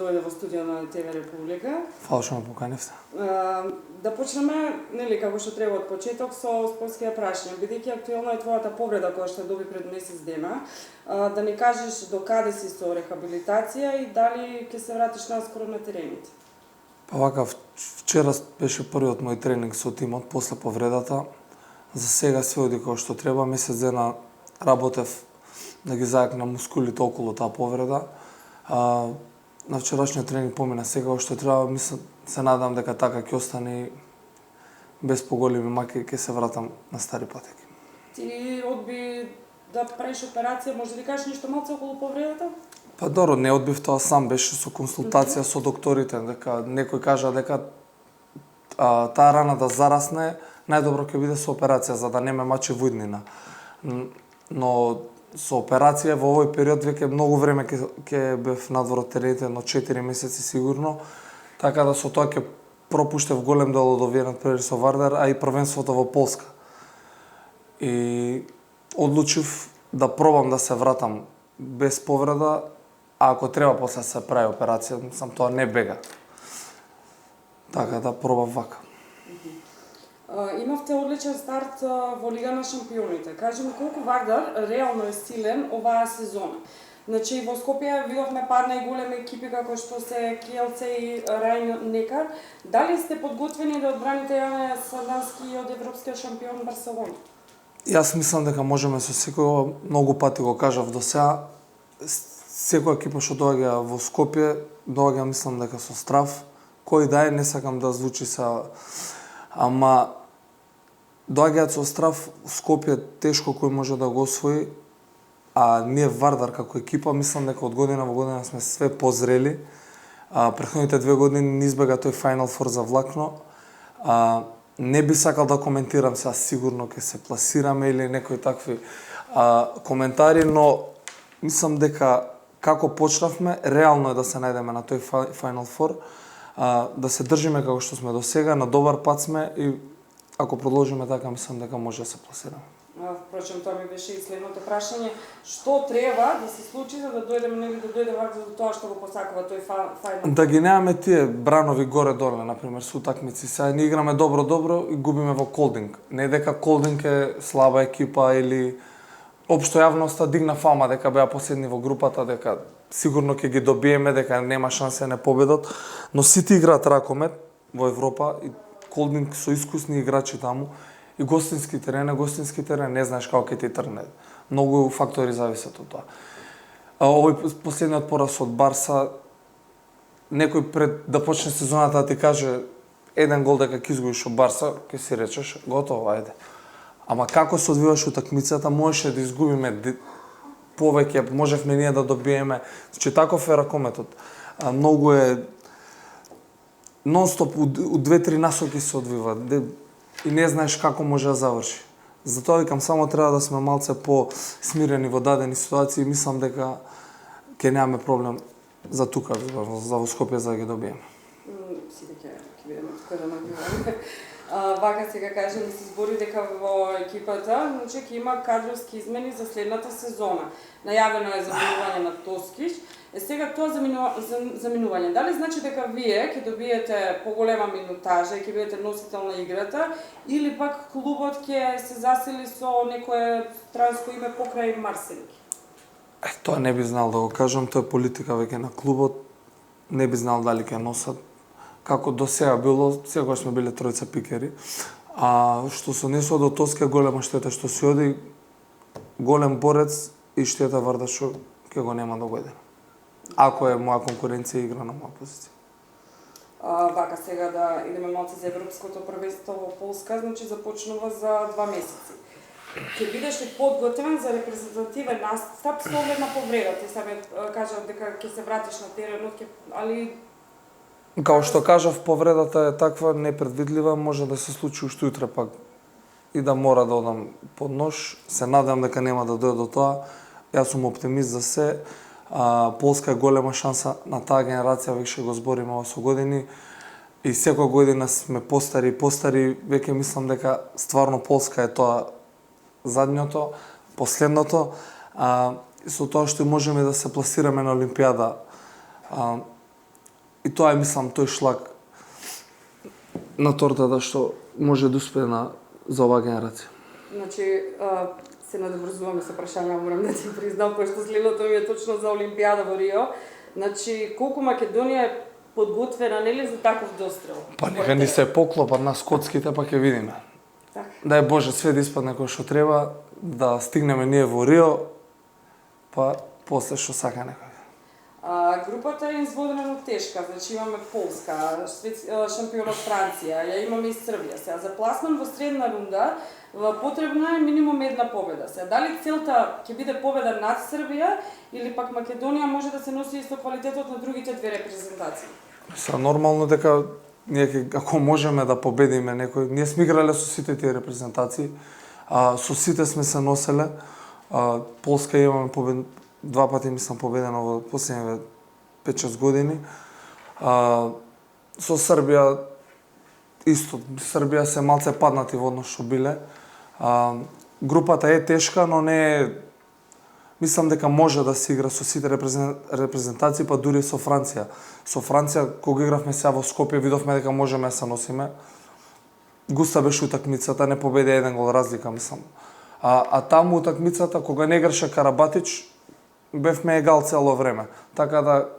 дојде во студио на ТВ Република. Фала што ме поканивте. Да почнеме, нели, како што треба од почеток со спортските прашања, бидејќи актуелна е твојата повреда која што доби пред месец дена, да ни кажеш до каде си со рехабилитација и дали ќе се вратиш наскоро на терените? Па вака, вчера беше првиот мој тренинг со тимот после повредата. За сега се оди како што треба, месец дена работев да ги зајакнам мускулите околу таа повреда. На вчерашниот тренинг помина сега што треба, мислам, се надам дека така ќе остане и без поголеми маки ќе се вратам на стари патеки. Ти одби да правиш операција, може да кажеш нешто малку околу повредата? Па добро, не одбив тоа сам, беше со консултација со докторите, дека некој кажа дека таа рана да зарасне, најдобро ќе биде со операција за да не ме мачи во иднина. Но со операција во овој период веќе многу време ќе бев надвор од терените, но 4 месеци сигурно, така да со тоа ќе пропуштев голем дел од овие надпревари со Вардар, а и првенството во Полска. И одлучив да пробам да се вратам без повреда, а ако треба после се прави операција, сам тоа не бега. Така да пробав вака. Имавте одличен старт во Лига на шампионите. Кажи ми колку Вардар реално е силен оваа сезона. Значи во Скопје видовме падна и големи екипи како што се Kielce и Rhein-Neckar. Дали сте подготвени да одбраните Јане Сандански од европскиот шампион Барселона? Јас мислам дека можеме со секој, многу пати го кажав до сега, секоја екипа што доаѓа во Скопје, доаѓа мислам дека со страв, кој да е, не сакам да звучи ама доаѓаат со страв, Скопје тешко кој може да го освои, а ние Вардар како екипа мислам дека од година во година сме све позрели. Претходните 2 години не избега тој Final Four за Влакно. Не би сакал да коментирам сега сигурно ќе се пласираме или некои такви коментари, но мислам дека како почнавме, реално е да се најдеме на тој Final Four, да се држиме како што сме до сега, на добар пат сме и ако продолжиме така, мислам дека може да се пласираме. Впрочем, тоа ми беше и следното прашање. Што треба да се случи за да дојдеме, нели да дојде Вардар до тоа што го посакува тој Final? Да ги немаме тие бранови горе-доле, например, со утакмици. Сега ние играме добро и губиме во Колдинг. Не дека Колдинг е слаба екипа или општо јавноста дигна фама дека беа последни во групата, дека сигурно ќе ги добиеме, дека нема шансе да не победат, но сите играат ракомет во Европа и Колдинг со искусни играчи таму и гостински терен, не знаеш како ќе ти тргне. Многу фактори зависат од тоа. Овој последниот пораз од Барса, некој пред да почне сезоната да ти каже еден гол дека ќе изгубиш од Барса, ќе си речеш готово, ајде. Ама како се одвиваш утакмицата, можеше да изгубиме повеќе, можевме ние да добиеме. Значи таков е ракометот. Многу е нон-стоп у 2-3 насоки се одвива и не знаеш како може да заврши. Затоа викам само треба да сме малце по-смирени во дадени ситуации и мислам дека ќе немаме проблем за тука, за во Скопје за да ги добиеме. Сите ќе бидеме тука да набиваме. Вака сега кажем да се збори дека во екипата, значи ќе има кадровски измени за следната сезона. Најавено е заменување на Тоскиш. Сега тоа заминување, дали значи дека вие ќе добиете поголема минутажа и ќе бидете носител на играта, или пак клубот ќе се засили со некое транско име покрај Марселики? Тоа не би знал да го кажам, тоа е политика веќе на клубот, не би знал дали ќе носат. Како до сега било, секогаш сме биле тројца пикери. А што се однесува до Тоска, голема штета што се оди, голем борец и штета Вардар што ќе го нема до година. Ако е моја конкуренција игра на моја позиција. Вака сега да идеме малце за европското првенство во Полска, значи започнува за 2 месеци. Ќе бидеш ли подготвен за репрезентативен настап со оглед на повредата? Ти самиот кажав дека ќе се вратиш на теренот, али Као што кажав, повредата е таква непредвидлива, може да се случи уште утре пак и да мора да одам под нож. Се надам дека нема да дојде до тоа. Јас сум оптимист за се. Полска е голема шанса на таа генерација, веќе го збориме со години. И секоја година сме постари и постари, веќе мислам дека стварно Полска е тоа задњото, последното. Со тоа што можеме да се пласираме на Олимпијада. И тоа е, мислам, тој шлак на тортата што може да успее за оваа генерација. Значи, се надврзуваме со прашања, морам да ти признам, пошто следното ми е точно за Олимпијада во Рио. Значи, колку Македонија е подготвена, нели, за таков дострел? Па нека ни се поклопат на скотските, па ќе видиме. Така. Дај Боже све да испадне кој што треба, да стигнеме ние во Рио, па после што сака некој. Групата е изводено тешка, значи имаме Полска, шампионот Франција, ја имаме и Србија. Сега за пласман во средна рунда потребна е минимум една победа. Сега дали целта ќе биде победа над Србија или пак Македонија може да се носи со квалитетот на другите две репрезентации? Са нормално дека ние ако можеме да победиме некој, ние сме играле со сите тие репрезентации, со сите сме се носеле. Полска имаме два пати мислам победено во последните 5-6 години. Со Србија исто, Србија се малце паднати во однос што биле. Групата е тешка, но не е, мислам дека може да се игра со сите репрезентации, па дури со Франција. Со Франција кога игравме сега во Скопје видовме дека можеме да се носиме. Густа беше утакмицата, не победи еден гол разлика, мислам. Таму утакмицата кога не играше Карабатич, бевме егал цело време. Така да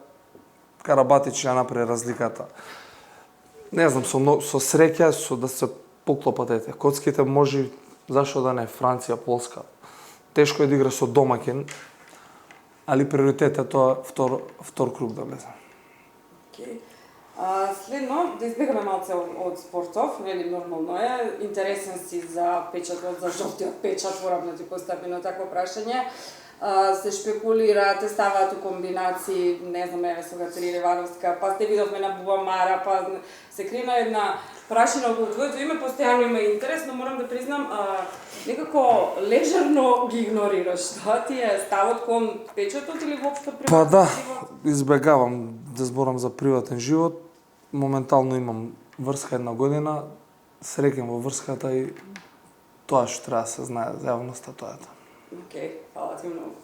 Карабатич ја направи разликата. Не знам, со среќа, со да се поклопат ете. Коцките може, зашо да не, Франција, Полска. Тешко е да игра со домаќин, али приоритет е тоа втор круг да влезе. Okay. Следно, да избегаме малце од спортов, нели нормално е, интересен си за печатот, за жолтиот печат, морам да ти постави на такво прашање. Се шпекулира, те ставаат у комбинации, не знам, еве со Катерина Ивановска, па сте видовме на Бубамара, па се крена една прашина околу твоето име, постојано има интерес, но морам да признам, некако лежерно ги игнорираш. Тоа ти е ставот кон печатот или воопшто приватен Па да, живот? избегавам да зборам за приватен живот. Моментално имам врска 1 година, среќам во врската и тоа што треба да се знае за јавноста, тоа е тоа. Океј, фала ти многу.